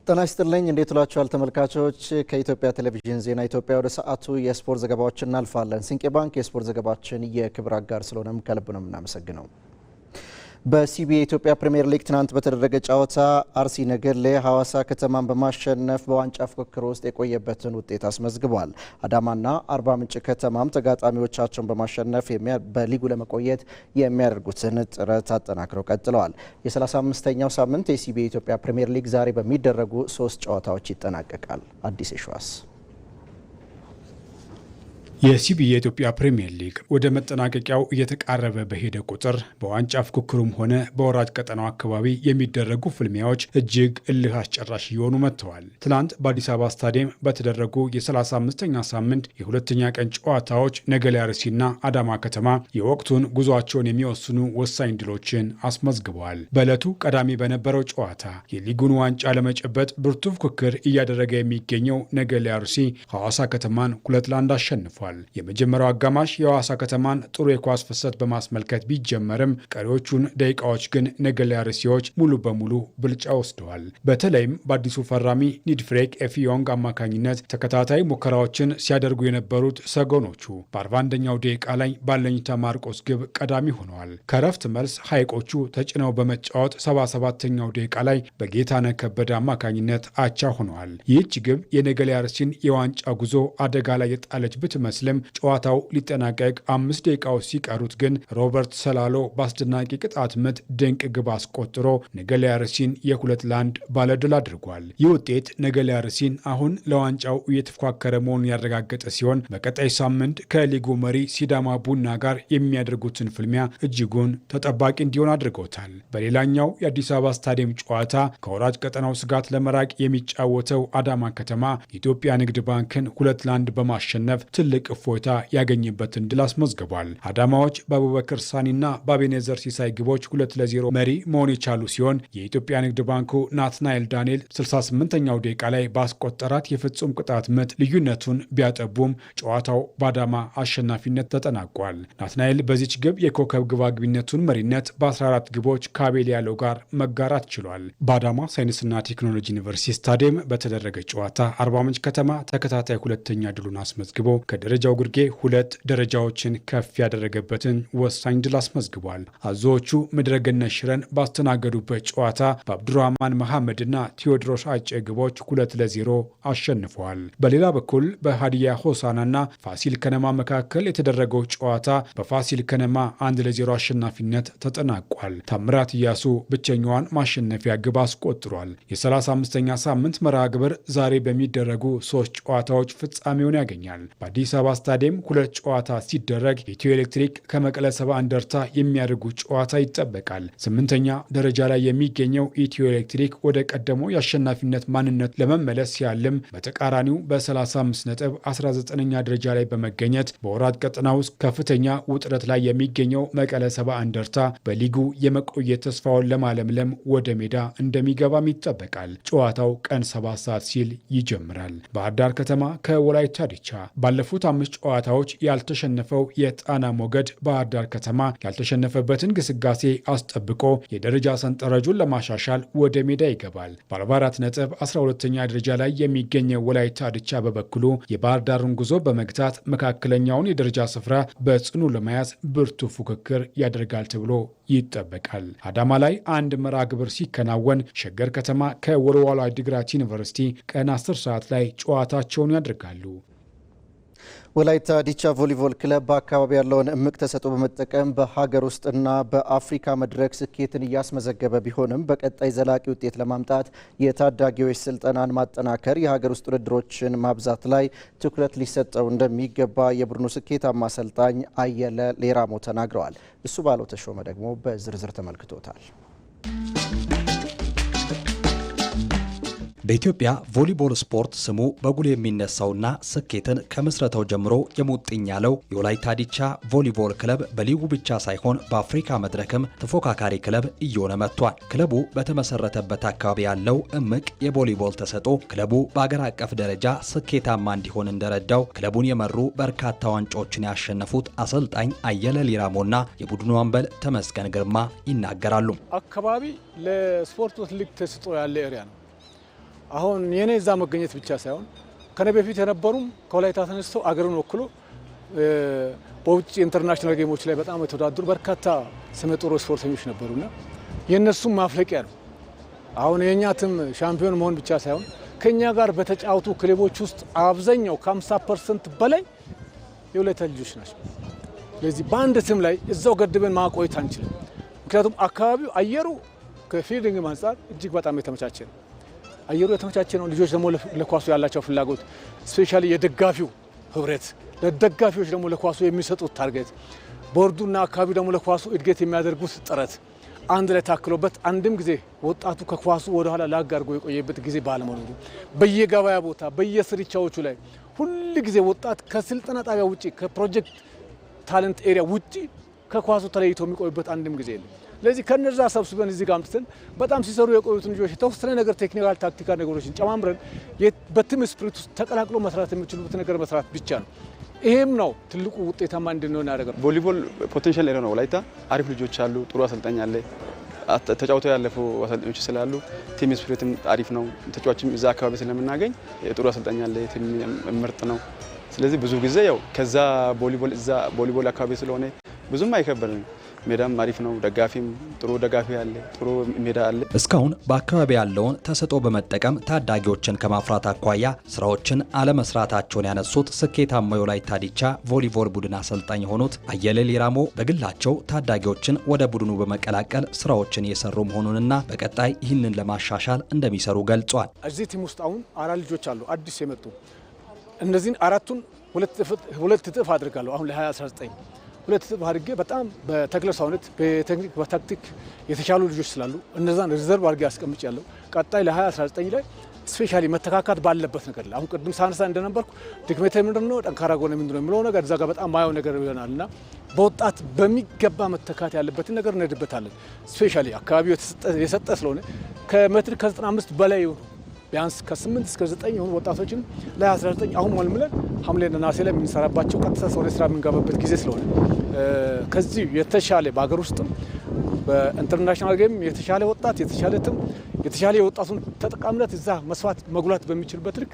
ጤና ይስጥልኝ እንዴት ውላችኋል ተመልካቾች ከኢትዮጵያ ቴሌቪዥን ዜና ኢትዮጵያ ወደ ሰዓቱ የስፖርት ዘገባዎችን እናልፋለን። ሲንቄ ባንክ የስፖርት ዘገባችን የክብር አጋር ስለሆነም ከልብ ነው የምናመሰግነው። በሲቢኤ ኢትዮጵያ ፕሪሚየር ሊግ ትናንት በተደረገ ጨዋታ አርሲ ነገሌ ሐዋሳ ከተማን በማሸነፍ በዋንጫ ፉክክር ውስጥ የቆየበትን ውጤት አስመዝግቧል። አዳማና አርባ ምንጭ ከተማም ተጋጣሚዎቻቸውን በማሸነፍ በሊጉ ለመቆየት የሚያደርጉትን ጥረት አጠናክረው ቀጥለዋል። የ35ኛው ሳምንት የሲቢኤ ኢትዮጵያ ፕሪሚየር ሊግ ዛሬ በሚደረጉ 3 ጨዋታዎች ይጠናቀቃል። አዲስ የሸዋስ የሲቢኤ የኢትዮጵያ ፕሪሚየር ሊግ ወደ መጠናቀቂያው እየተቃረበ በሄደ ቁጥር በዋንጫ ፉክክሩም ሆነ በወራጅ ቀጠናው አካባቢ የሚደረጉ ፍልሚያዎች እጅግ እልህ አስጨራሽ እየሆኑ መጥተዋል። ትናንት በአዲስ አበባ ስታዲየም በተደረጉ የ35ኛ ሳምንት የሁለተኛ ቀን ጨዋታዎች ነገሌ አርሲና አዳማ ከተማ የወቅቱን ጉዟቸውን የሚወስኑ ወሳኝ ድሎችን አስመዝግበዋል። በዕለቱ ቀዳሚ በነበረው ጨዋታ የሊጉን ዋንጫ ለመጨበጥ ብርቱ ፉክክር እያደረገ የሚገኘው ነገሌ አርሲ ሐዋሳ ከተማን 2-1 አሸንፏል። የመጀመሪያው አጋማሽ የሐዋሳ ከተማን ጥሩ የኳስ ፍሰት በማስመልከት ቢጀመርም ቀሪዎቹን ደቂቃዎች ግን ነገሌ አርሲዎች ሙሉ በሙሉ ብልጫ ወስደዋል። በተለይም በአዲሱ ፈራሚ ኒድፍሬክ ኤፊዮንግ አማካኝነት ተከታታይ ሙከራዎችን ሲያደርጉ የነበሩት ሰጎኖቹ በ41ኛው ደቂቃ ላይ ባለኝታ ማርቆስ ግብ ቀዳሚ ሆነዋል። ከረፍት መልስ ሐይቆቹ ተጭነው በመጫወት 77ኛው ደቂቃ ላይ በጌታነህ ከበደ አማካኝነት አቻ ሆነዋል። ይህች ግብ የነገሌ አርሲን የዋንጫ ጉዞ አደጋ ላይ የጣለች ብትመስልም ጨዋታው ሊጠናቀቅ 5 ደቂቃዎች ሲቀሩት ግን ሮበርት ሰላሎ በአስደናቂ ቅጣት ምት ድንቅ ግብ አስቆጥሮ ነገሌ አርሲን የ2-1 ባለድል አድርጓል። ይህ ውጤት ነገሌ አርሲን አሁን ለዋንጫው እየተፎካከረ መሆኑን ያረጋገጠ ሲሆን በቀጣይ ሳምንት ከሊጉ መሪ ሲዳማ ቡና ጋር የሚያደርጉትን ፍልሚያ እጅጉን ተጠባቂ እንዲሆን አድርገውታል። በሌላኛው የአዲስ አበባ ስታዲየም ጨዋታ ከወራጅ ቀጠናው ስጋት ለመራቅ የሚጫወተው አዳማ ከተማ የኢትዮጵያ ንግድ ባንክን 2-1 በማሸነፍ ትልቅ እፎይታ ያገኘበትን ድል አስመዝግቧል። አዳማዎች በአቡበከር ሳኒና በአቤኔዘር ሲሳይ ግቦች 2-0 መሪ መሆን የቻሉ ሲሆን የኢትዮጵያ ንግድ ባንኩ ናትናኤል ዳንኤል 68ኛው ደቂቃ ላይ ባስቆጠራት የፍጹም ቅጣት ምት ልዩነቱን ቢያጠቡም ጨዋታው በአዳማ አሸናፊነት ተጠናቋል። ናትናኤል በዚች ግብ የኮከብ ግባግቢነቱን መሪነት በ14 ግቦች ከአቤል ያለው ጋር መጋራት ችሏል። በአዳማ ሳይንስና ቴክኖሎጂ ዩኒቨርሲቲ ስታዲየም በተደረገ ጨዋታ አርባ ምንጭ ከተማ ተከታታይ ሁለተኛ ድሉን አስመዝግቦ ከደረጃው ግርጌ 2 ደረጃዎችን ከፍ ያደረገበትን ወሳኝ ድል አስመዝግቧል። አዞዎቹ ምድረገነት ሽረን ባስተናገዱበት ጨዋታ በአብዱራህማን መሐመድና ቴዎድሮስ አጨ ግቦች 2-0 አሸንፈዋል። በሌላ በኩል በሃዲያ ሆሳናና ፋሲል ከነማ መካከል የተደረገው ጨዋታ በፋሲል ከነማ 1-0 አሸናፊነት ተጠናቋል። ታምራት ኢያሱ ብቸኛዋን ማሸነፊያ ግብ አስቆጥሯል። የ35ኛ ሳምንት መርሃ ግብር ዛሬ በሚደረጉ 3 ጨዋታዎች ፍጻሜውን ያገኛል። በአዲስ አበባ ስታዲየም 2 ጨዋታ ሲደረግ ኢትዮ ኤሌክትሪክ ከመቀለ ሰባ እንደርታ የሚያደርጉት ጨዋታ ይጠበቃል። 8ኛ ደረጃ ላይ የሚገኘው ኢትዮ ኤሌክትሪክ ወደ ቀደመው የአሸናፊነት ማንነት ለመመለስ ሲያልም በተቃራኒው በ35 ነጥብ 19ኛ ደረጃ ላይ በመገኘት በወራጅ ቀጠና ውስጥ ከፍተኛ ውጥረት ላይ የሚገኘው መቀለ ሰባ እንደርታ በሊጉ የመቆየት ተስፋውን ለማለምለም ወደ ሜዳ እንደሚገባም ይጠበቃል። ጨዋታው ቀን 7 ሰዓት ሲል ይጀምራል። ባህር ዳር ከተማ ከወላይታ ዲቻ ባለፉት 5 ጨዋታዎች ያልተሸነፈው የጣና ሞገድ ባህር ዳር ከተማ ያልተሸነፈበትን ግስጋሴ አስጠብቆ የደረጃ ሰንጠረዡን ለማሻሻል ወደ ሜዳ ይገባል። በ44 ነጥብ 12ኛ ደረጃ ላይ የሚገኘው ወላይታ ዲቻ በበኩሉ የባህር ዳርን ጉዞ በመግታት መካከለኛውን የደረጃ ስፍራ በጽኑ ለመያዝ ብርቱ ፉክክር ያደርጋል ተብሎ ይጠበቃል። አዳማ ላይ አንድ መርሃ ግብር ሲከናወን ሸገር ከተማ ከወልዋሎ ዓዲግራት ዩኒቨርሲቲ ቀን 10 ሰዓት ላይ ጨዋታቸውን ያደርጋሉ። ወላይታ ዲቻ ቮሊቦል ክለብ በአካባቢ ያለውን እምቅ ተሰጥኦ በመጠቀም በሀገር ውስጥና በአፍሪካ መድረክ ስኬትን እያስመዘገበ ቢሆንም በቀጣይ ዘላቂ ውጤት ለማምጣት የታዳጊዎች ስልጠናን ማጠናከር፣ የሀገር ውስጥ ውድድሮችን ማብዛት ላይ ትኩረት ሊሰጠው እንደሚገባ የቡድኑ ስኬታማ አሰልጣኝ አየለ ሌራሞ ተናግረዋል። እሱ ባለው ተሾመ ደግሞ በዝርዝር ተመልክቶታል። በኢትዮጵያ ቮሊቦል ስፖርት ስሙ በጉል የሚነሳውና ስኬትን ከምስረታው ጀምሮ የሙጥኝ ያለው የወላይታ ዲቻ ቮሊቦል ክለብ በሊጉ ብቻ ሳይሆን በአፍሪካ መድረክም ተፎካካሪ ክለብ እየሆነ መጥቷል። ክለቡ በተመሰረተበት አካባቢ ያለው እምቅ የቮሊቦል ተሰጥኦ ክለቡ በአገር አቀፍ ደረጃ ስኬታማ እንዲሆን እንደረዳው ክለቡን የመሩ በርካታ ዋንጫዎችን ያሸነፉት አሰልጣኝ አየለ ሊራሞና የቡድኑ አምበል ተመስገን ግርማ ይናገራሉ። አካባቢ ለስፖርቱ ትልቅ ተሰጥኦ ያለ ኤሪያ ነው። አሁን የኔ እዛ መገኘት ብቻ ሳይሆን ከኔ በፊት የነበሩም ከወላይታ ተነስተው አገሩን ወክሎ በውጭ ኢንተርናሽናል ጌሞች ላይ በጣም የተወዳደሩ በርካታ ስመጥሩ ስፖርተኞች ነበሩና የነሱም ማፍለቂያ ነው። አሁን የኛ ቲም ሻምፒዮን መሆን ብቻ ሳይሆን ከኛ ጋር በተጫወቱ ክለቦች ውስጥ አብዛኛው ከ50% በላይ የወላይታ ልጆች ናቸው። ስለዚህ በአንድ ቲም ላይ እዛው ገድበን ማቆየት አንችልም። ምክንያቱም አካባቢው አየሩ ከፊልዲንግ አንፃር እጅግ በጣም የተመቻቸ ነው። አየሩ የተመቻቸ ነው። ልጆች ደግሞ ለኳሱ ያላቸው ፍላጎት ስፔሻሊ የደጋፊው ህብረት ለደጋፊዎች ደግሞ ለኳሱ የሚሰጡት ታርጌት ቦርዱና አካባቢው ደግሞ ለኳሱ እድገት የሚያደርጉት ጥረት አንድ ላይ ታክሎበት አንድም ጊዜ ወጣቱ ከኳሱ ወደ ኋላ ላግ አድርጎ የቆየበት ጊዜ ባለመኖሩ በየገበያ ቦታ በየስርቻዎቹ ላይ ሁሉ ጊዜ ወጣት ከስልጠና ጣቢያ ውጪ ከፕሮጀክት ታለንት ኤሪያ ውጪ ከኳሱ ተለይቶ የሚቆይበት አንድም ጊዜ የለም። ስለዚህ ከነዛ ሰብስበን እዚህ ጋር አምጥተን በጣም ሲሰሩ የቆዩት ልጆች የተወሰነ ነገር ቴክኒካል ታክቲካል ነገሮችን ጨማምረን በቲም ስፕሪት ውስጥ ተቀላቅሎ መስራት የሚችሉት ነገር መስራት ብቻ ነው። ይሄም ነው ትልቁ ውጤታማ እንድንሆን ያደረገው። ቮሊቦል ፖቴንሻል ኤሪያ ነው። ወላይታ አሪፍ ልጆች አሉ፣ ጥሩ አሰልጣኝ አለ፣ ተጫውተው ያለፉ አሰልጣኞች ስላሉ ቲም ስፕሪትም አሪፍ ነው። ተጫዋችም እዛ አካባቢ ስለምናገኝ ጥሩ አሰልጣኝ አለ፣ ቲም ምርጥ ነው። ስለዚህ ብዙ ጊዜ ያው ከዛ ቮሊቦል አካባቢ ስለሆነ ብዙም አይከበድም። ሜዳም አሪፍ ነው። ደጋፊም ጥሩ ደጋፊ አለ፣ ጥሩ ሜዳ አለ። እስካሁን በአካባቢ ያለውን ተሰጥኦ በመጠቀም ታዳጊዎችን ከማፍራት አኳያ ስራዎችን አለመስራታቸውን ያነሱት ስኬታማው የወላይታ ዲቻ ቮሊቦል ቡድን አሰልጣኝ የሆኑት አየለ ሊራሞ በግላቸው ታዳጊዎችን ወደ ቡድኑ በመቀላቀል ስራዎችን እየሰሩ መሆኑንና በቀጣይ ይህንን ለማሻሻል እንደሚሰሩ ገልጿል። እዚህ ቲም ውስጥ አሁን 4 ልጆች አሉ አዲስ የመጡ እነዚህን 4ቱን ሁለት እጥፍ አድርጋለሁ። አሁን ለ2019 ሁለት እጥፍ አድርጌ በጣም በተክለ ሰውነት በቴክኒክ በታክቲክ የተሻሉ ልጆች ስላሉ እነዛን ሪዘርቭ አድርጌ አስቀምጫለሁ። ቀጣይ ለ2019 ላይ ስፔሻሊ መተካካት ባለበት ነገር ላይ አሁን ቅድም ሳነሳ እንደነበርኩ ድክመቴ ምንድነው ጠንካራ ጎኔ ምንድነው የሚለው ነገር እዛ ጋር በጣም ማየው ነገር ይሆናልና በወጣት በሚገባ መተካት ያለበትን ነገር እንሄድበታለን። ስፔሻሊ አካባቢው የሰጠ ስለሆነ ከሜትር ከ95 በላይ ቢያንስ ከ8 እስከ 9 የሆኑ ወጣቶችን ለ2019 አሁን መልምለን ሐምሌና ነሐሴ ላይ የምንሰራባቸው ቀጥታ ወደ ስራ የምንገባበት ጊዜ ስለሆነ ከዚህ የተሻለ በሀገር ውስጥም በኢንተርናሽናል ጌም የተሻለ ወጣት የተሻለ ቲም የተሻለ የወጣቱን ተጠቃሚነት እዛ መስፋት መጉላት በሚችልበት ልክ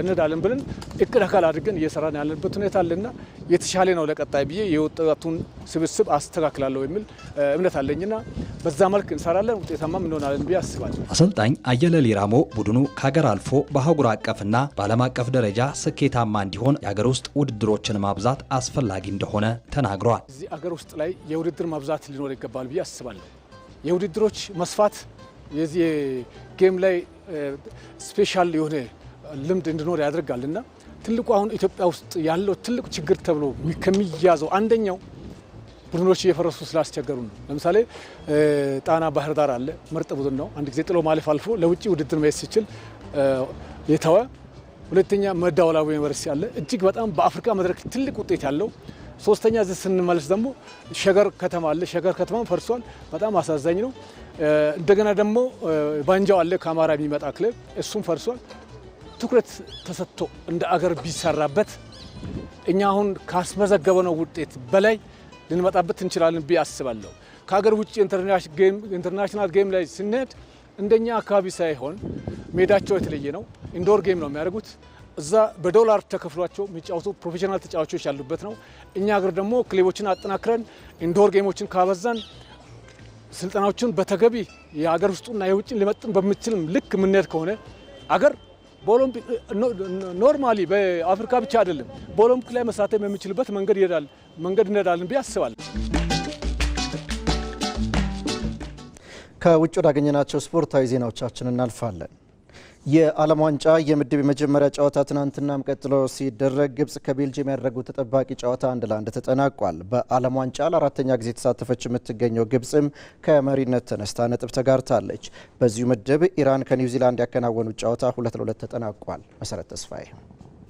እንሄዳለን ብለን እቅድ አካል አድርገን እየሰራን ያለንበት ሁኔታ አለና የተሻለ ነው ለቀጣይ ብዬ የወጣቱን ስብስብ አስተካክላለሁ የሚል እምነት አለኝና በዛ መልክ እንሰራለን፣ ውጤታማም እንሆናለን ብዬ አስባለሁ። አሰልጣኝ አየለ ሊራሞ ቡድኑ ከሀገር አልፎ በአህጉር አቀፍና በዓለም አቀፍ ደረጃ ስኬታማ እንዲሆን የሀገር ውስጥ ውድድሮችን ማብዛት አስፈላጊ እንደሆነ ተናግረዋል። እዚህ አገር ውስጥ ላይ የውድድር ማብዛት ሊኖር ይገባል ብዬ አስባለሁ። የውድድሮች መስፋት የዚህ ጌም ላይ ስፔሻል የሆነ ልምድ እንዲኖር ያደርጋልና ትልቁ አሁን ኢትዮጵያ ውስጥ ያለው ትልቁ ችግር ተብሎ ከሚያዘው አንደኛው ቡድኖች እየፈረሱ ስላስቸገሩ ነው። ለምሳሌ ጣና ባህር ዳር አለ፣ ምርጥ ቡድን ነው። አንድ ጊዜ ጥሎ ማለፍ አልፎ ለውጭ ውድድር መሄድ ሲችል የተወ። ሁለተኛ መዳወላቡ ዩኒቨርሲቲ አለ፣ እጅግ በጣም በአፍሪካ መድረክ ትልቅ ውጤት ያለው። ሶስተኛ እዚህ ስንመለስ ደግሞ ሸገር ከተማ አለ፣ ሸገር ከተማ ፈርሷል፣ በጣም አሳዛኝ ነው። እንደገና ደግሞ ባንጃው አለ ከአማራ የሚመጣ ክለብ፣ እሱም ፈርሷል። ትኩረት ተሰጥቶ እንደ አገር ቢሰራበት እኛ አሁን ካስመዘገበነው ውጤት በላይ ልንመጣበት እንችላለን ብዬ አስባለሁ። ከሀገር ውጭ ኢንተርናሽናል ጌም ላይ ስንሄድ እንደኛ አካባቢ ሳይሆን ሜዳቸው የተለየ ነው። ኢንዶር ጌም ነው የሚያደርጉት። እዛ በዶላር ተከፍሏቸው የሚጫወቱ ፕሮፌሽናል ተጫዋቾች ያሉበት ነው። እኛ ሀገር ደግሞ ክለቦችን አጠናክረን ኢንዶር ጌሞችን ካበዛን ስልጠናዎችን በተገቢ የሀገር ውስጡና የውጭን ሊመጥን በምችል ልክ የምንሄድ ከሆነ አገር በኦሎምፒክ ኖርማሊ በአፍሪካ ብቻ አይደለም በኦሎምፒክ ላይ መሳተፍ የሚችልበት መንገድ እንሄዳለን ብዬ አስባለሁ። ከውጭ ወዳገኘናቸው ስፖርታዊ ዜናዎቻችን እናልፋለን። የዓለም ዋንጫ የምድብ የመጀመሪያ ጨዋታ ትናንትናም ቀጥሎ ሲደረግ ግብጽ ከቤልጅየም ያደረጉት ተጠባቂ ጨዋታ 1-1 ተጠናቋል። በዓለም ዋንጫ ለአራተኛ ጊዜ የተሳተፈች የምትገኘው ግብጽም ከመሪነት ተነስታ ነጥብ ተጋርታለች። በዚሁ ምድብ ኢራን ከኒውዚላንድ ያከናወኑት ጨዋታ 2-2 ተጠናቋል። መሰረት ተስፋዬ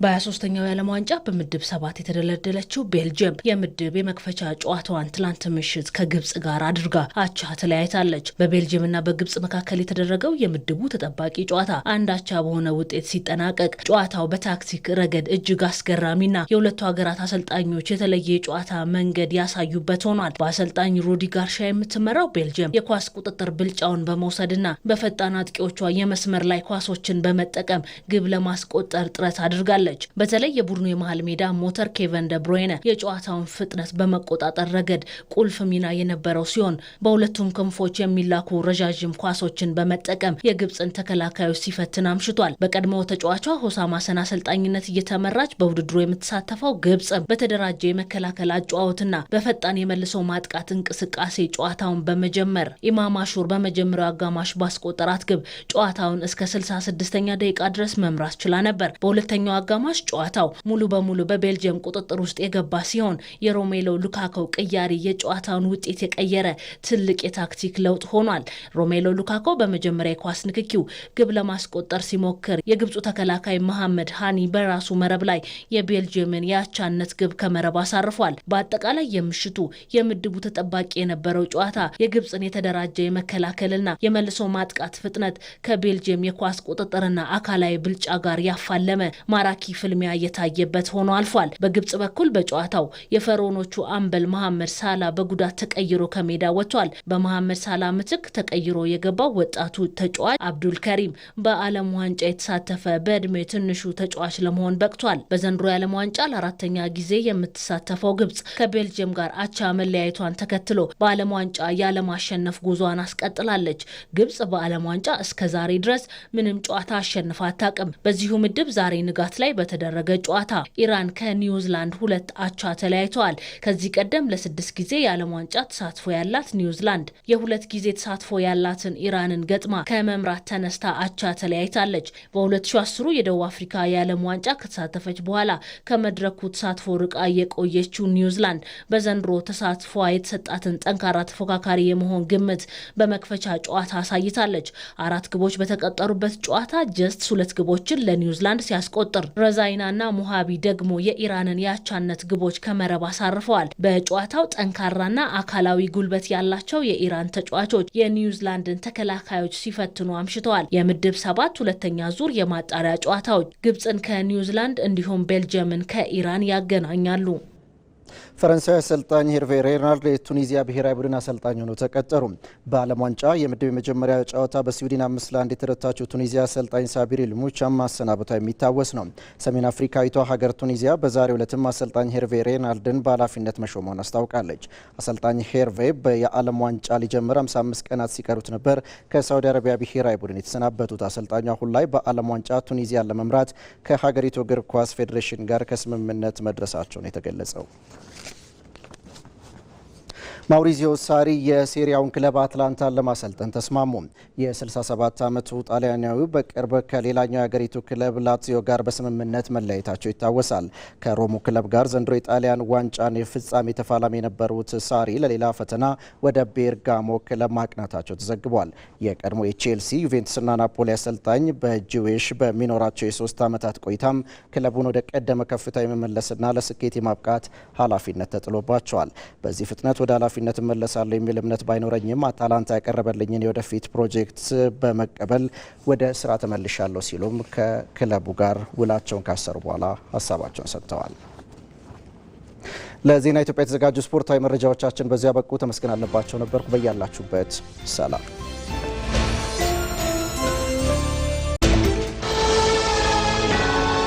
በ23ኛው የዓለም ዋንጫ በምድብ 7 የተደለደለችው ቤልጅየም የምድብ የመክፈቻ ጨዋታዋን ትላንት ምሽት ከግብጽ ጋር አድርጋ አቻ ተለያይታለች። በቤልጅየምና በግብጽ መካከል የተደረገው የምድቡ ተጠባቂ ጨዋታ አንድ አቻ በሆነ ውጤት ሲጠናቀቅ ጨዋታው በታክቲክ ረገድ እጅግ አስገራሚና የሁለቱ ሀገራት አሰልጣኞች የተለየ የጨዋታ መንገድ ያሳዩበት ሆኗል። በአሰልጣኝ ሩዲ ጋርሻ የምትመራው ቤልጅየም የኳስ ቁጥጥር ብልጫውን በመውሰድና በፈጣን አጥቂዎቿ የመስመር ላይ ኳሶችን በመጠቀም ግብ ለማስቆጠር ጥረት አድርጋለች። በተለይ የቡድኑ የመሃል ሜዳ ሞተር ኬቨን ደ ብሮይነ የጨዋታውን ፍጥነት በመቆጣጠር ረገድ ቁልፍ ሚና የነበረው ሲሆን በሁለቱም ክንፎች የሚላኩ ረዣዥም ኳሶችን በመጠቀም የግብጽን ተከላካዮች ሲፈትን አምሽቷል። በቀድሞው ተጫዋቿ ሆሳም ሐሰን አሰልጣኝነት እየተመራች በውድድሩ የምትሳተፈው ግብጽ በተደራጀ የመከላከል አጨዋወትና በፈጣን የመልሶ ማጥቃት እንቅስቃሴ ጨዋታውን በመጀመር ኢማም አሹር በመጀመሪያው አጋማሽ ባስቆጠራት ግብ ጨዋታውን እስከ 66ኛ ደቂቃ ድረስ መምራት ችላ ነበር። በሁለተኛው አጋማሽ ጨዋታው ሙሉ በሙሉ በቤልጅየም ቁጥጥር ውስጥ የገባ ሲሆን የሮሜሎ ሉካኮ ቅያሪ የጨዋታውን ውጤት የቀየረ ትልቅ የታክቲክ ለውጥ ሆኗል። ሮሜሎ ሉካኮ በመጀመሪያ የኳስ ንክኪው ግብ ለማስቆጠር ሲሞክር የግብፁ ተከላካይ መሐመድ ሃኒ በራሱ መረብ ላይ የቤልጅየምን የአቻነት ግብ ከመረብ አሳርፏል። በአጠቃላይ የምሽቱ የምድቡ ተጠባቂ የነበረው ጨዋታ የግብፅን የተደራጀ የመከላከልና የመልሶ ማጥቃት ፍጥነት ከቤልጅየም የኳስ ቁጥጥርና አካላዊ ብልጫ ጋር ያፋለመ ማራኪ ፍልሚያ እየታየበት ሆኖ አልፏል። በግብጽ በኩል በጨዋታው የፈርዖኖቹ አምበል መሐመድ ሳላ በጉዳት ተቀይሮ ከሜዳ ወጥቷል። በመሐመድ ሳላ ምትክ ተቀይሮ የገባው ወጣቱ ተጫዋች አብዱል ከሪም በዓለም ዋንጫ የተሳተፈ በእድሜ ትንሹ ተጫዋች ለመሆን በቅቷል። በዘንድሮ የዓለም ዋንጫ ለአራተኛ ጊዜ የምትሳተፈው ግብጽ ከቤልጅየም ጋር አቻ መለያየቷን ተከትሎ በዓለም ዋንጫ ያለማሸነፍ ጉዟን አስቀጥላለች። ግብጽ በዓለም ዋንጫ እስከዛሬ ድረስ ምንም ጨዋታ አሸንፋ አታውቅም። በዚሁ ምድብ ዛሬ ንጋት ላይ በተደረገ ጨዋታ ኢራን ከኒውዚላንድ 2 አቻ ተለያይተዋል። ከዚህ ቀደም ለ6 ጊዜ የዓለም ዋንጫ ተሳትፎ ያላት ኒውዚላንድ የ2 ጊዜ ተሳትፎ ያላትን ኢራንን ገጥማ ከመምራት ተነስታ አቻ ተለያይታለች። በ2010 የደቡብ አፍሪካ የዓለም ዋንጫ ከተሳተፈች በኋላ ከመድረኩ ተሳትፎ ርቃ የቆየችው ኒውዚላንድ በዘንድሮ ተሳትፎ የተሰጣትን ጠንካራ ተፎካካሪ የመሆን ግምት በመክፈቻ ጨዋታ አሳይታለች። 4 ግቦች በተቀጠሩበት ጨዋታ ጀስት 2 ግቦችን ለኒውዚላንድ ሲያስቆጥር ረዛይናና ሙሃቢ ደግሞ የኢራንን የአቻነት ግቦች ከመረብ አሳርፈዋል። በጨዋታው ጠንካራና አካላዊ ጉልበት ያላቸው የኢራን ተጫዋቾች የኒውዚላንድን ተከላካዮች ሲፈትኑ አምሽተዋል። የምድብ 7 ሁለተኛ ዙር የማጣሪያ ጨዋታዎች ግብጽን ከኒውዚላንድ እንዲሁም ቤልጅየምን ከኢራን ያገናኛሉ። ፈረንሳዊ አሰልጣኝ ሄርቬ ሬናልድ የቱኒዚያ ብሔራዊ ቡድን አሰልጣኝ ሆነው ተቀጠሩ። በዓለም ዋንጫ የምድብ የመጀመሪያ ጨዋታ በስዊድን 5-1 የተረታችው ቱኒዚያ አሰልጣኝ ሳቢር ኢልሙቻም ማሰናበቷ የሚታወስ ነው። ሰሜን አፍሪካዊቷ ሀገር ቱኒዚያ በዛሬው ዕለትም አሰልጣኝ ሄርቬ ሬናልድን በኃላፊነት መሾሟን አስታውቃለች። አሰልጣኝ ሄርቬ የዓለም ዋንጫ ሊጀምር 55 ቀናት ሲቀሩት ነበር ከሳውዲ አረቢያ ብሔራዊ ቡድን የተሰናበቱት። አሰልጣኙ አሁን ላይ በዓለም ዋንጫ ቱኒዚያን ለመምራት ከሀገሪቱ እግር ኳስ ፌዴሬሽን ጋር ከስምምነት መድረሳቸውን የተገለጸው። ማውሪዚዮ ሳሪ የሴሪያውን ክለብ አትላንታን ለማሰልጠን ተስማሙ። የ67 ዓመቱ ጣሊያናዊው በቅርብ ከሌላኛው የሀገሪቱ ክለብ ላትዚዮ ጋር በስምምነት መለያየታቸው ይታወሳል። ከሮሙ ክለብ ጋር ዘንድሮ የጣሊያን ዋንጫን የፍጻሜ ተፋላሚ የነበሩት ሳሪ ለሌላ ፈተና ወደ ቤርጋሞ ክለብ ማቅናታቸው ተዘግቧል። የቀድሞ የቼልሲ ዩቬንቱስና ናፖሊ አሰልጣኝ በጂዌሽ በሚኖራቸው የ3 ዓመታት ቆይታም ክለቡን ወደ ቀደመ ከፍታ የመመለስና ለስኬት የማብቃት ኃላፊነት ተጥሎባቸዋል። በዚህ ፍጥነት ወደ ኃላፊነት እመለሳለሁ የሚል እምነት ባይኖረኝም አታላንታ ያቀረበልኝን የወደፊት ፕሮጀክት በመቀበል ወደ ስራ ተመልሻለሁ ሲሉም ከክለቡ ጋር ውላቸውን ካሰሩ በኋላ ሀሳባቸውን ሰጥተዋል። ለዜና ኢትዮጵያ የተዘጋጁ ስፖርታዊ መረጃዎቻችን በዚያ በቁ። ተመስገን አለባቸው ነበርኩ። በያላችሁበት ሰላም